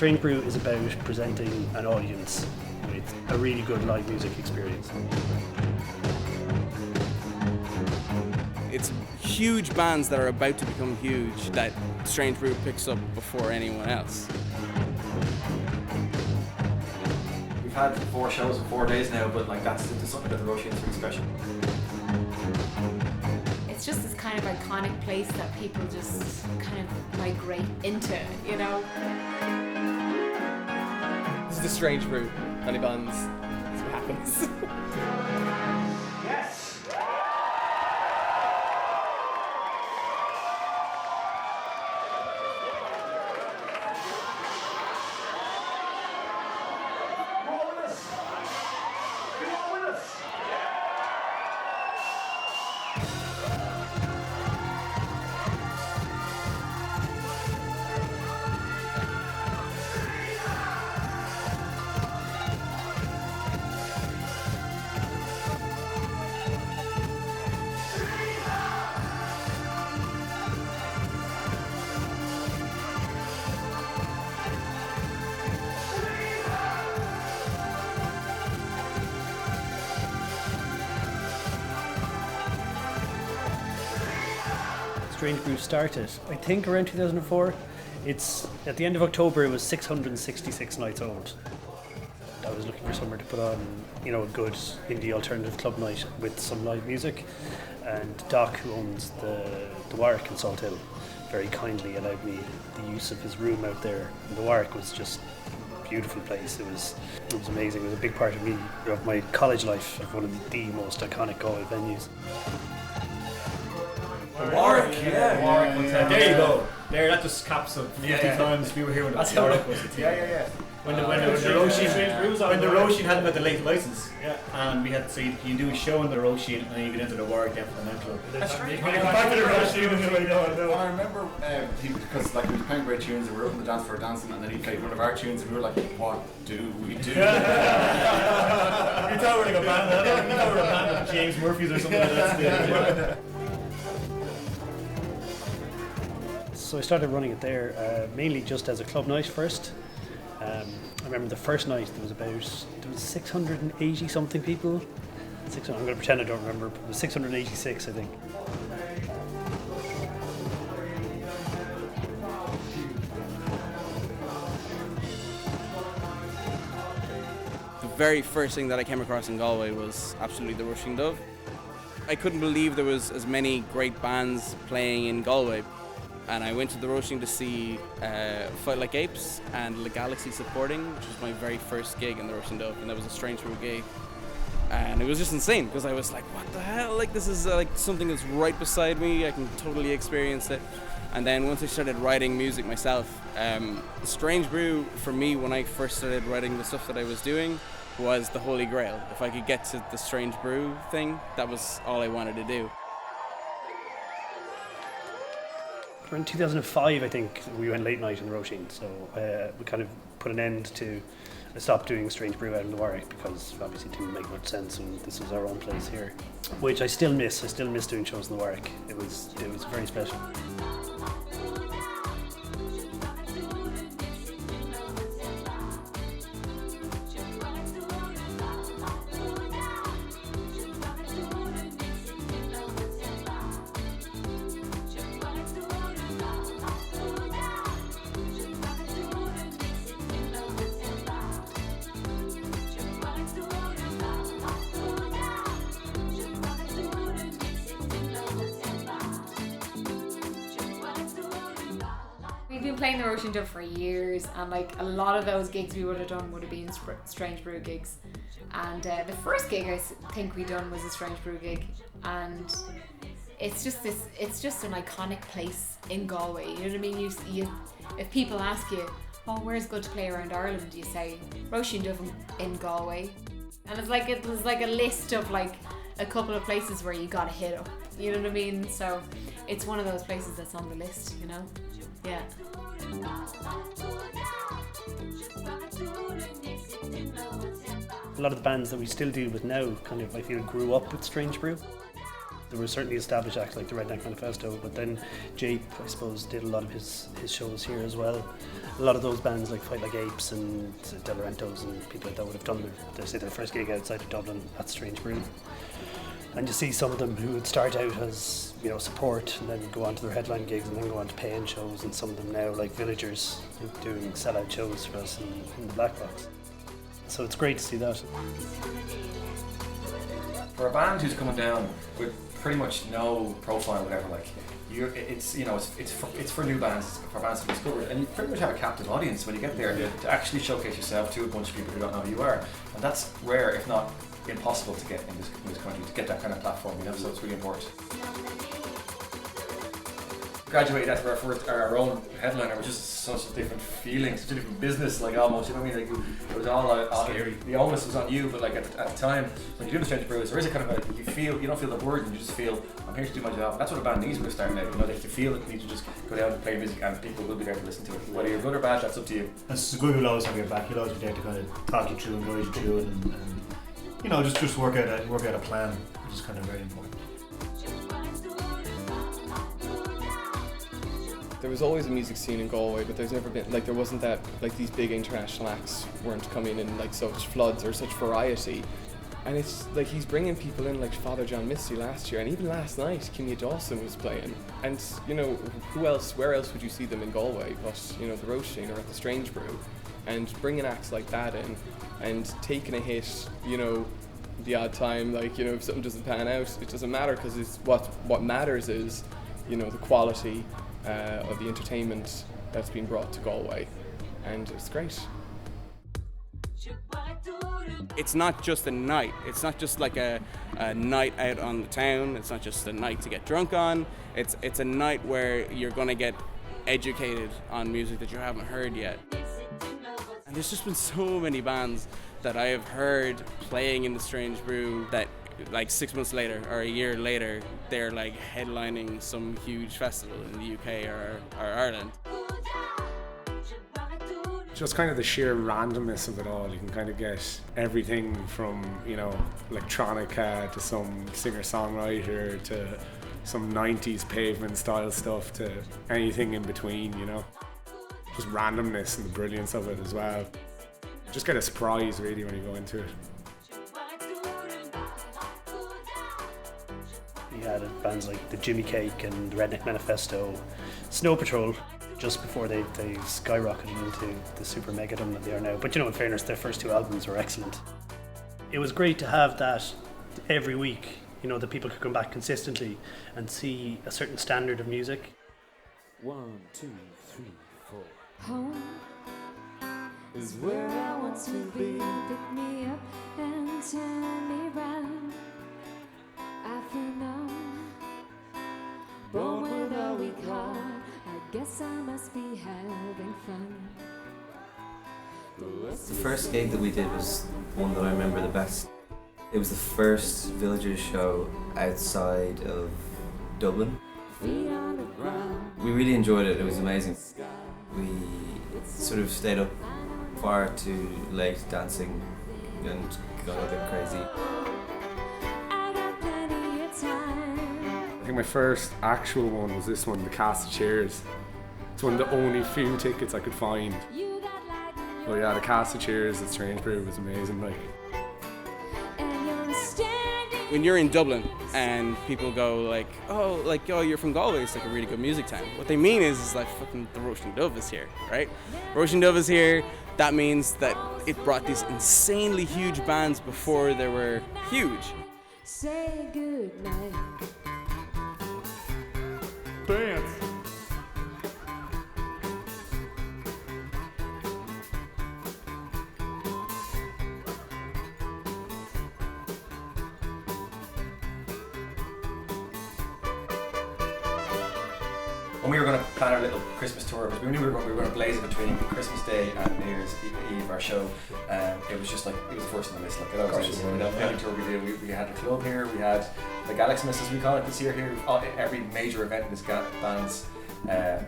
Strange Brew is about presenting an audience with a really good live music experience. It's huge bands that are about to become huge that Strange Brew picks up before anyone else. We've had 4 shows in 4 days now, but like that's something that the Roisin is really special. It's just this kind of iconic place that people just kind of migrate into, you know? This is the Strange Brew, Honey Buns. That's what happens. Yes! Strange Brew started, I think, around 2004. It's at the end of October. It was 666 nights old. I was looking for somewhere to put on, you know, a good indie alternative club night with some live music. And Doc, who owns the Warwick in Salt Hill, very kindly allowed me the use of his room out there. And the Warwick was just a beautiful place. It was amazing. It was a big part of my college life, of one of the most iconic Galway venues. Warwick, yeah. Warwick. There you go. There, that just caps up 50 times we were here when the Warwick was a team. Yeah. When the Roisin hadn't got the late license, and we had so you do a show in the Roisin and then you get into the Warwick then for the nightclub. Back to the Roisin. I remember because like we was playing great tunes and we were up on the dance floor dancing, and then he played one of our tunes and we were like, what do we do? You thought we were like a band. We thought we were a band of James Murphys or something like that. So I started running it there, mainly just as a club night first. I remember the first night there was 680 something people. I'm going to pretend I don't remember, but it was 686 I think. The very first thing that I came across in Galway was absolutely the Roisin Dubh. I couldn't believe there was as many great bands playing in Galway. And I went to the Roisin to see Fight Like Apes and the Galaxie supporting, which was my very first gig in the Roisin Dubh, and that was a Strange Brew gig. And it was just insane because I was like, what the hell? Like, this is like something that's right beside me. I can totally experience it. And then once I started writing music myself, Strange Brew for me when I first started writing the stuff that I was doing was the holy grail. If I could get to the Strange Brew thing, that was all I wanted to do. In 2005, I think, we went late night in the Roisin, so we kind of put an end to. I stopped doing Strange Brew out in the Warwick because obviously it didn't make much sense, and this was our own place here, which I still miss. I still miss doing shows in the Warwick. It was very special. We've been playing the Roisin Dubh for years, and like a lot of those gigs we would have done would have been Strange Brew gigs. And the first gig I think we done was a Strange Brew gig, and it's just an iconic place in Galway. You know what I mean? You if people ask you, oh, where's good to play around Ireland, you say Roisin Dubh in Galway, and it was like a list of like a couple of places where you gotta hit up. You know what I mean? So it's one of those places that's on the list, you know? Yeah. A lot of the bands that we still deal with now kind of, I feel, grew up with Strange Brew. There were certainly established acts like the Redneck Manifesto, but then Jape, I suppose, did a lot of his shows here as well. A lot of those bands like Fight Like Apes and De Laurentiis and people like that would have done their first gig outside of Dublin at Strange Brew. And you see some of them who would start out as, you know, support and then go on to their headline gigs and then go on to paying shows, and some of them now, like Villagers, doing sellout shows for us in the Black Box. So it's great to see that. For a band who's coming down with pretty much no profile, whatever, like it's for new bands, it's for bands to be discovered, and you pretty much have a captive audience when you get there to actually showcase yourself to a bunch of people who don't know who you are, and that's rare, if not impossible, to get in this country, to get that kind of platform, you know. So it's really important. Graduated after our own headliner, which is such a different feeling, such a different business, like almost, you know what I mean? Like it was all scary. The onus was on you, but like at the time when you do the Strange Brews, there is a kind of a, you don't feel the burden, you just feel, I'm here to do my job. And that's what a band needs when they're starting out. You know, they feel that you need to just go down and play music, and people will be there to listen to it. Whether you're good or bad, that's up to you. It's good to always have your back. You'll always be there to kind of talk you through and guide you through it, and you know, just work out a plan, which is kind of very important. There was always a music scene in Galway, but there's never been, like, there wasn't that, like, these big international acts weren't coming in like such floods or such variety. And it's like he's bringing people in like Father John Misty last year, and even last night Kimmy Dawson was playing. And you know, where else would you see them in Galway but, you know, the Roisin or at the Strange Brew? And bringing acts like that in and taking a hit, you know, the odd time, like, you know, if something doesn't pan out, it doesn't matter, because it's what matters is, you know, the quality of the entertainment that's been brought to Galway, and it's great. It's not just a night. It's not just like a night out on the town. It's not just a night to get drunk on. It's a night where you're going to get educated on music that you haven't heard yet. And there's just been so many bands that I have heard playing in the Strange Brew that, like, 6 months later or a year later, they're like headlining some huge festival in the UK or Ireland. Just kind of the sheer randomness of it all. You can kind of get everything from, you know, electronica to some singer-songwriter to some 90s pavement style stuff to anything in between, you know. Just randomness and the brilliance of it as well. Just get a surprise really when you go into it. You had bands like the Jimmy Cake and the Redneck Manifesto, Snow Patrol, just before they skyrocketed into the super megadom that they are now. But you know, in fairness, their first two albums were excellent. It was great to have that every week, you know, that people could come back consistently and see a certain standard of music. 1, 2, 3, 4. Home is where I want to be. Pick me up and turn me round. I feel numb, born with a weak heart. I guess I must be having fun. The first gig that we did was one that I remember the best. It was the first Villagers show outside of Dublin. We really enjoyed it, it was amazing. We sort of stayed up far too late dancing and got a bit crazy. I think my first actual one was this one, the Cast of Cheers. It's one of the only few tickets I could find. But yeah, the Cast of Cheers at Strange Brew was amazing. Like, when you're in Dublin and people go like, oh, you're from Galway, it's like a really good music town. What they mean is like, fucking the Roisin Dubh is here, right? Roisin Dubh is here. That means that it brought these insanely huge bands before they were huge. Say good night. dance. When we were going to plan our little Christmas tour, because we knew we were going to blaze it between Christmas Day and New Year's Eve, our show, it was just like, it was the first on the list. Like, it always is. You know, every tour we did, we had a club here, we had the Galaxie, as we call it, this year here. Every major event in this band's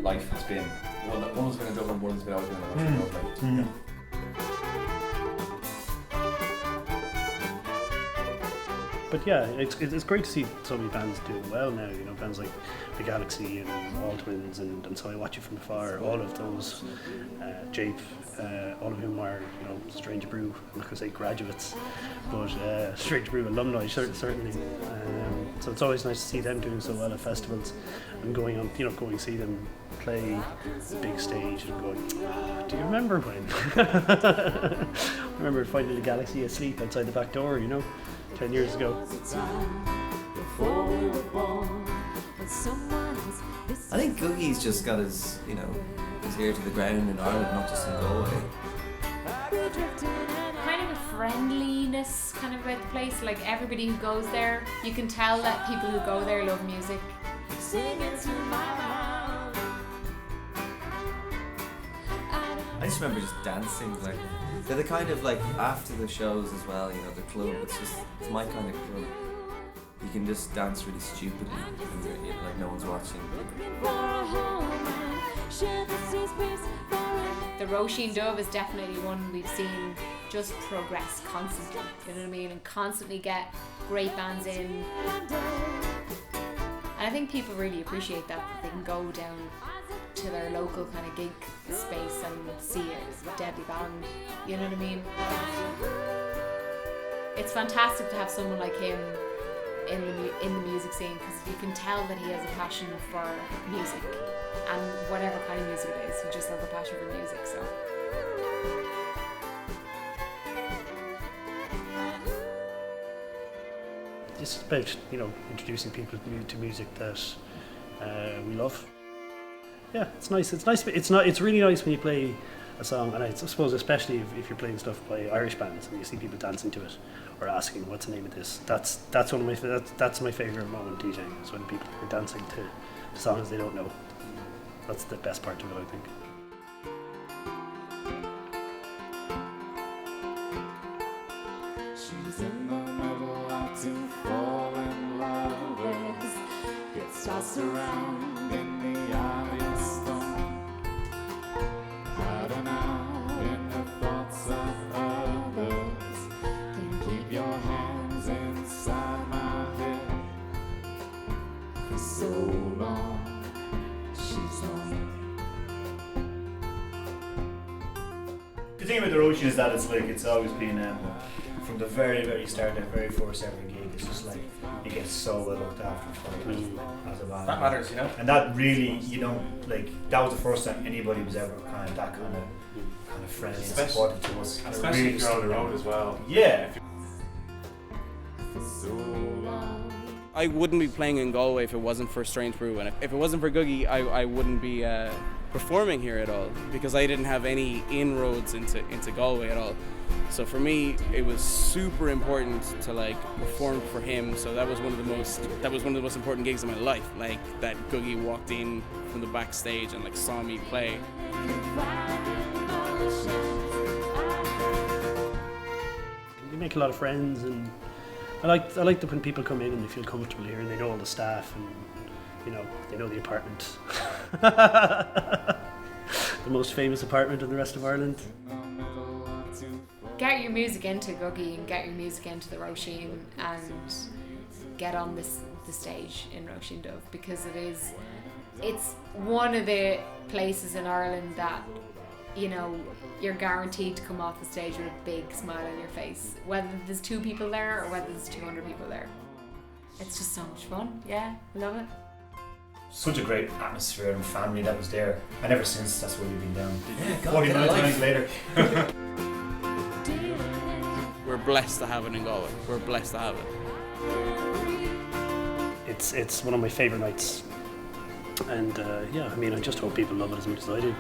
life has been, one has been in Dublin, one has been always been in the Dublin. but yeah, it's great to see so many bands doing well now. You know, bands like the Galaxie and All Twins and So I Watch You From Afar. All of those, Jape, all of whom are, you know, Strange Brew. I'm not going to say graduates, but Strange Brew alumni certainly. So it's always nice to see them doing so well at festivals and going on, you know, going to see them play the big stage and going, do you remember when? I remember finding the Galaxie asleep outside the back door, you know, 10 years ago. I think Googie's just got his, you know, his ear to the ground in Ireland, not just in Galway. Kind of a friendliness kind of about the place. Like everybody who goes there, you can tell that people who go there love music. I just remember just dancing, like they're the kind of like after the shows as well, you know, the club. It's my kind of club. You can just dance really stupidly, and like no one's watching. The Roisin Dubh is definitely one we've seen just progress constantly. You know what I mean, and constantly get great bands in. And I think people really appreciate that they can go down to their local kind of gig space and see a deadly band. You know what I mean? It's fantastic to have someone like him in the music scene, because you can tell that he has a passion for music, and whatever kind of music it is, he just has a passion for music. So. It's about, you know, introducing people to music that we love. Yeah, it's nice. It's really nice when you play a song, and I suppose especially if you're playing stuff by Irish bands and you see people dancing to it or asking what's the name of this. That's one of that's my favourite moment DJing. Is when people are dancing to songs they don't know. That's the best part of it, I think. She's in the middle of to fall in love with. Gets tossed around in the audience storm. Hiding out in the thoughts of others. Can keep your hands inside my head. For so long, she's on. The thing with the Roisin is that it's always been from the very, very start, that very first ever gig, it's just like you get so well looked after as a band. That matters, you know. And that really, you don't like. That was the first time anybody was ever kind of friendly and supportive to us. And Especially really if you're on the road as well. Yeah. I wouldn't be playing in Galway if it wasn't for Strange Brew, and if it wasn't for Googie, I wouldn't be performing here at all, because I didn't have any inroads into Galway at all. So for me, it was super important to like perform for him. So that was one of the most important gigs of my life. Like that Googie walked in from the backstage and like saw me play. You make a lot of friends, and I like that when people come in and they feel comfortable here and they know all the staff and, you know, they know the apartment. The most famous apartment in the rest of Ireland. Get your music into Googie and get your music into the Roisin, and get on the stage in Roisin Dubh, because it's one of the places in Ireland that, you know, you're guaranteed to come off the stage with a big smile on your face, whether there's 2 people there or whether there's 200 people there. It's just so much fun. Yeah, I love it. Such a great atmosphere and family that was there, and ever since that's where we've been down. Yeah, God, 49 times later. We're blessed to have it in Galway. We're blessed to have it. It's one of my favourite nights, and yeah, I mean, I just hope people love it as much as I do.